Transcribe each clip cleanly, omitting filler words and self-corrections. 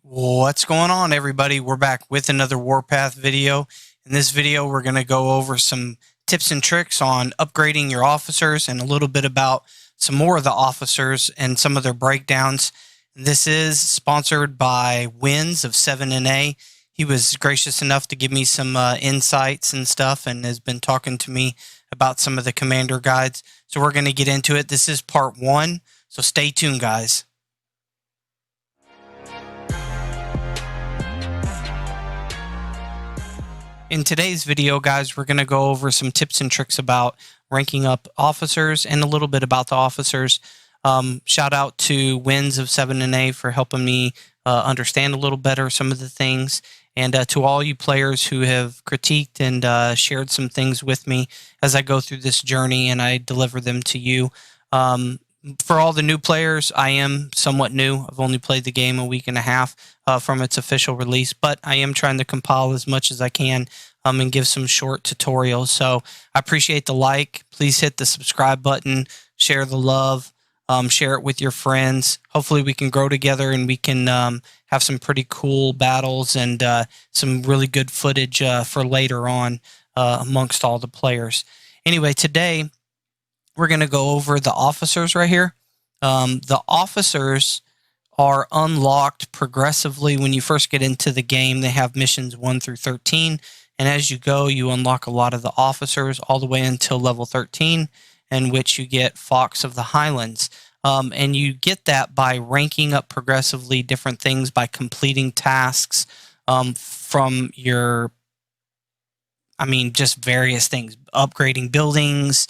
What's going on, everybody? We're back with another Warpath video. In this video, we're going to go over some tips and tricks on upgrading your officers and a little bit about some more of the officers and some of their breakdowns. This is sponsored by Wins of 7NA. He was gracious enough to give me some insights and stuff and has been talking to me about some of the commander guides. So we're going to get into it. This is part 1, so stay tuned, guys. In today's video, guys, we're going to go over some tips and tricks about ranking up officers and a little bit about the officers. Shout out to Wins of 7NA for helping me understand a little better some of the things, and to all you players who have critiqued and shared some things with me as I go through this journey and I deliver them to you. For all the new players, I am somewhat new. I've only played the game a week and a half from its official release, but I am trying to compile as much as I can and give some short tutorials. So I appreciate the like. Please hit the subscribe button, share the love, share it with your friends. Hopefully we can grow together and we can have some pretty cool battles and some really good footage for later on amongst all the players. Anyway, today we're going to go over the officers right here. The officers are unlocked progressively when you first get into the game. They have missions 1 through 13, and as you go, you unlock a lot of the officers all the way until level 13, in which you get Fox of the Highlands. And you get that by ranking up progressively different things by completing tasks from your, just various things, upgrading buildings,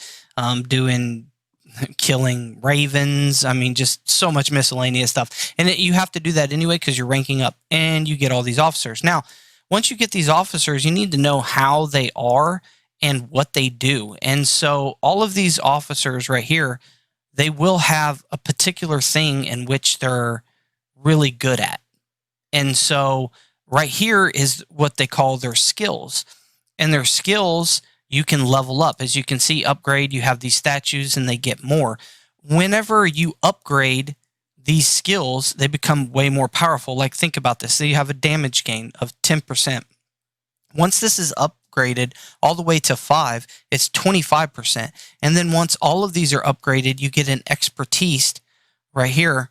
killing ravens. Just so much miscellaneous stuff. And you have to do that anyway because you're ranking up and you get all these officers. Now, once you get these officers, you need to know how they are and what they do. And so all of these officers right here, they will have a particular thing in which they're really good at. And so right here is what they call their skills. And their skills you can level up. As you can see, upgrade, you have these statues and they get more. Whenever you upgrade these skills, they become way more powerful. Like, think about this. So you have a damage gain of 10%. Once this is upgraded all the way to 5, it's 25%. And then once all of these are upgraded, you get an expertise right here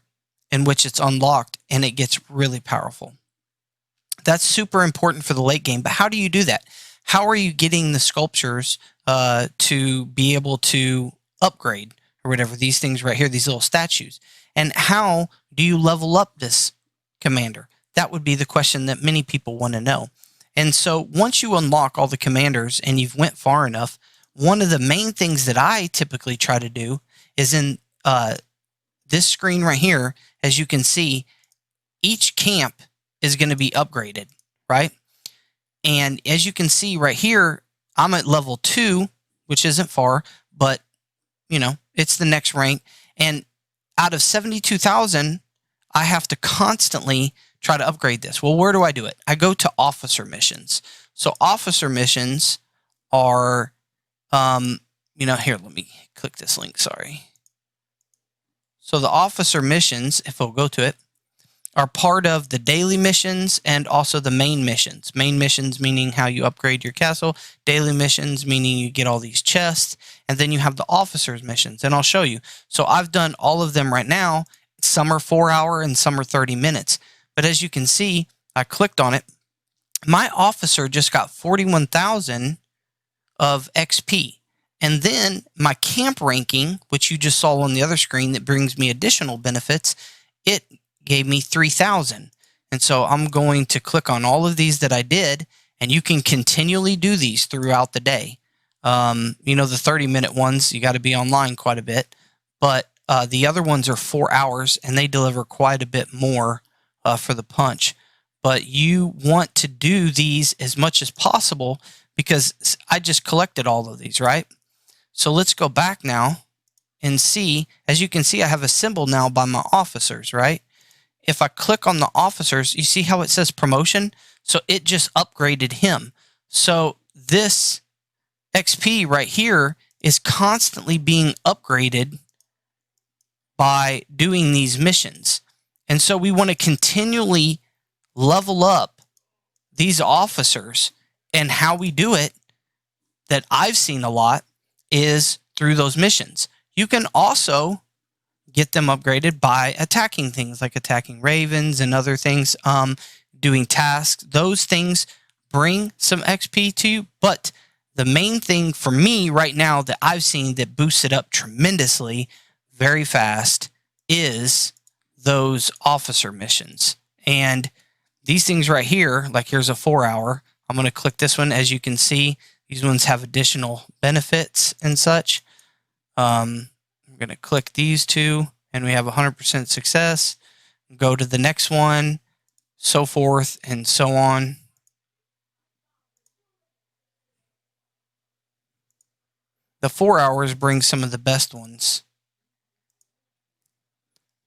in which it's unlocked and it gets really powerful. That's super important for the late game. But how do you do that? How are you getting the sculptures to be able to upgrade or whatever, these things right here, these little statues? And how do you level up this commander? That would be the question that many people want to know. And so once you unlock all the commanders and you've went far enough, one of the main things that I typically try to do is in this screen right here, as you can see, each camp is going to be upgraded, right? And as you can see right here, I'm at level 2, which isn't far, but, it's the next rank. And out of 72,000, I have to constantly try to upgrade this. Well, where do I do it? I go to officer missions. So officer missions are, here, let me click this link, sorry. So the officer missions, if I'll go to it, are part of the daily missions and also the main missions. Main missions meaning how you upgrade your castle. Daily missions meaning you get all these chests. And then you have the officers missions. And I'll show you. So I've done all of them right now. Some are 4 hour and some are 30 minutes. But as you can see, I clicked on it. My officer just got 41,000 of XP. And then my camp ranking, which you just saw on the other screen that brings me additional benefits, it gave me 3,000. And so I'm going to click on all of these that I did, and you can continually do these throughout the day. The 30-minute ones, you got to be online quite a bit, but the other ones are 4 hours and they deliver quite a bit more for the punch. But you want to do these as much as possible because I just collected all of these, right? So let's go back now and see. As you can see, I have a symbol now by my officers, right? If I click on the officers, you see how it says promotion? So it just upgraded him. So this XP right here is constantly being upgraded by doing these missions. And so we want to continually level up these officers. And how we do it, that I've seen a lot, is through those missions. You can also get them upgraded by attacking things like attacking ravens and other things, doing tasks. Those things bring some XP to you, but the main thing for me right now that I've seen that boosts it up tremendously very fast is those officer missions. And these things right here, like here's a 4-hour. I'm going to click this one. As you can see, these ones have additional benefits and such. I'm going to click these two, and we have 100% success. Go to the next one, so forth and so on. The 4 hours bring some of the best ones,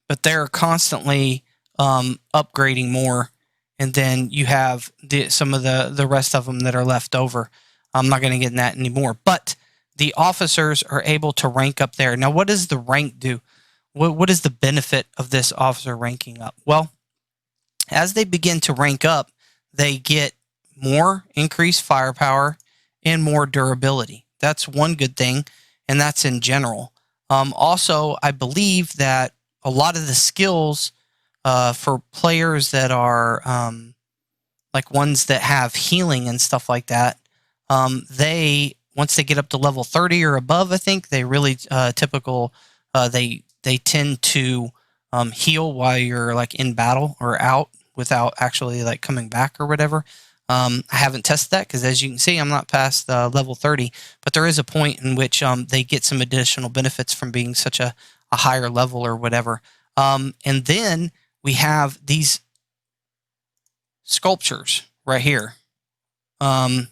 but they're constantly upgrading more. And then you have some of the rest of them that are left over. I'm not going to get in that anymore. But the officers are able to rank up there. Now, what does the rank do? What is the benefit of this officer ranking up? Well, as they begin to rank up, they get more increased firepower and more durability. That's one good thing, and that's in general. Also, I believe that a lot of the skills for players that are like ones that have healing and stuff like that, they, once they get up to level 30 or above, I think they really they tend to heal while you're like in battle or out without actually like coming back or whatever. I haven't tested that because, as you can see, I'm not past level 30, but there is a point in which they get some additional benefits from being such a higher level or whatever. And then we have these sculptures right here. And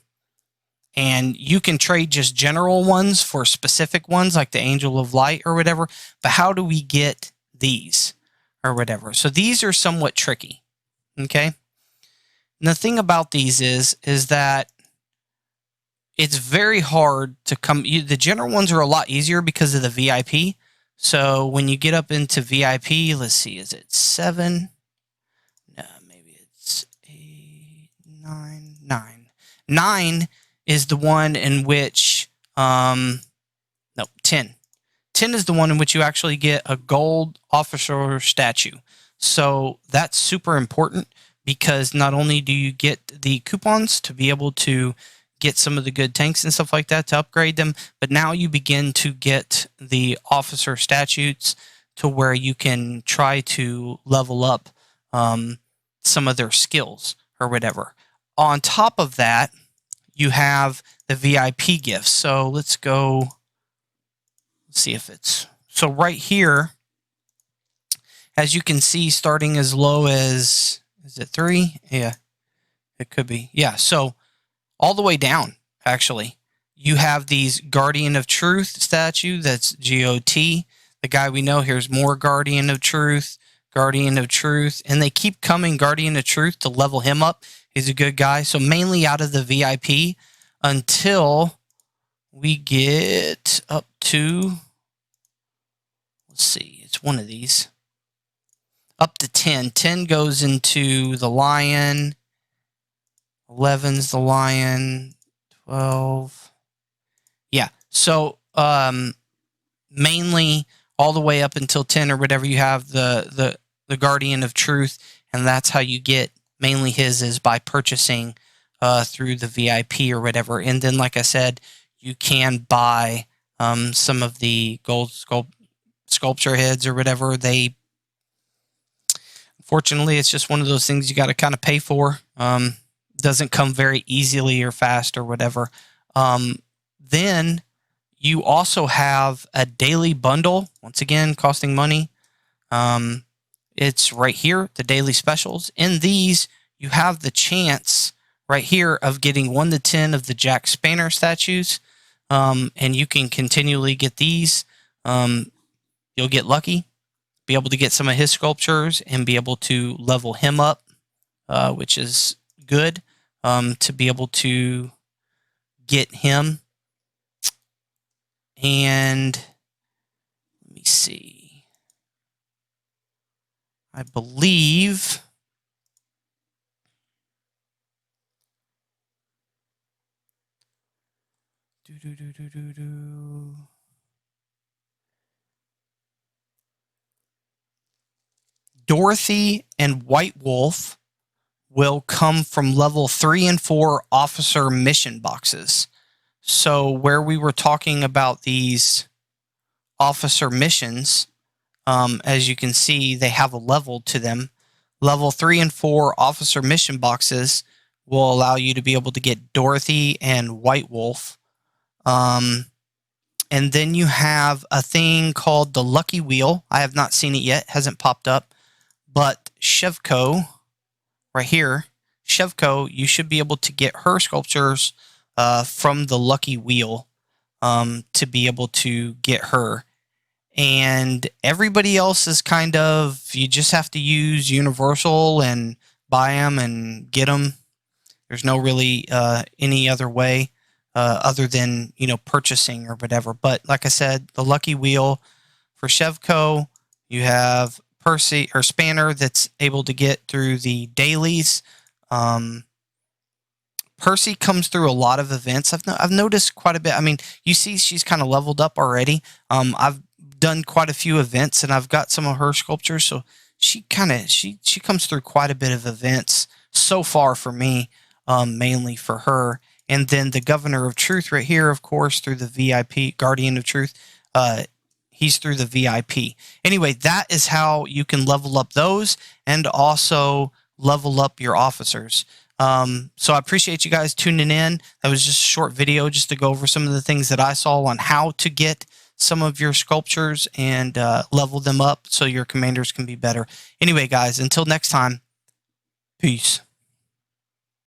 you can trade just general ones for specific ones like the Angel of Light or whatever. But how do we get these or whatever? So these are somewhat tricky. Okay. And the thing about these is that it's very hard to come. The general ones are a lot easier because of the VIP. So when you get up into VIP, let's see, is it 7? No, maybe it's 8, 9, 9. 9 is the one in which, no, 10. 10 is the one in which you actually get a gold officer statue. So that's super important because not only do you get the coupons to be able to get some of the good tanks and stuff like that to upgrade them, but now you begin to get the officer statues to where you can try to level up some of their skills or whatever. On top of that, you have the VIP gifts. So let's go see if it's... So right here, as you can see, starting as low as... Is it 3? Yeah, it could be. Yeah, so all the way down, actually, you have these Guardian of Truth statue. That's GOT. The guy we know, here's more Guardian of Truth, Guardian of Truth. And they keep coming Guardian of Truth to level him up. He's a good guy. So mainly out of the VIP until we get up to, let's see, it's one of these. Up to 10. 10 goes into the Lion. 11's the Lion. 12. Yeah. So mainly all the way up until 10 or whatever, you have the Guardian of Truth, and that's how you get mainly his is by purchasing through the VIP or whatever. And then, like I said, you can buy some of the gold sculpture heads or whatever. Unfortunately, it's just one of those things you got to kind of pay for. Doesn't come very easily or fast or whatever. Then you also have a daily bundle, once again, costing money. It's right here, the daily specials. In these, you have the chance right here of getting 1 to 10 of the Jack Spanner statues. And you can continually get these. You'll get lucky, be able to get some of his sculptures and be able to level him up, which is good, to be able to get him. And let me see. I believe Dorothy and White Wolf will come from level 3 and 4 officer mission boxes. So where we were talking about these officer missions, as you can see, they have a level to them. Level 3 and 4 officer mission boxes will allow you to be able to get Dorothy and White Wolf. And then you have a thing called the Lucky Wheel. I have not seen it yet, hasn't popped up. But Shevko, right here, Shevko, you should be able to get her sculptures from the Lucky Wheel to be able to get her. And everybody else is kind of, you just have to use Universal and buy them and get them. There's no really any other way other than, purchasing or whatever. But like I said, the Lucky Wheel for Shevko, you have Percy or Spanner that's able to get through the dailies. Percy comes through a lot of events. I've noticed quite a bit. I mean, you see she's kind of leveled up already. I've done quite a few events and I've got some of her sculptures, so she comes through quite a bit of events so far for me, mainly for her. And then the Governor of Truth right here, of course, through the VIP, Guardian of Truth, he's through the VIP. Anyway, that is how you can level up those and also level up your officers. So I appreciate you guys tuning in. That was just a short video just to go over some of the things that I saw on how to get some of your sculptures and level them up so your commanders can be better. Anyway, guys, until next time, peace.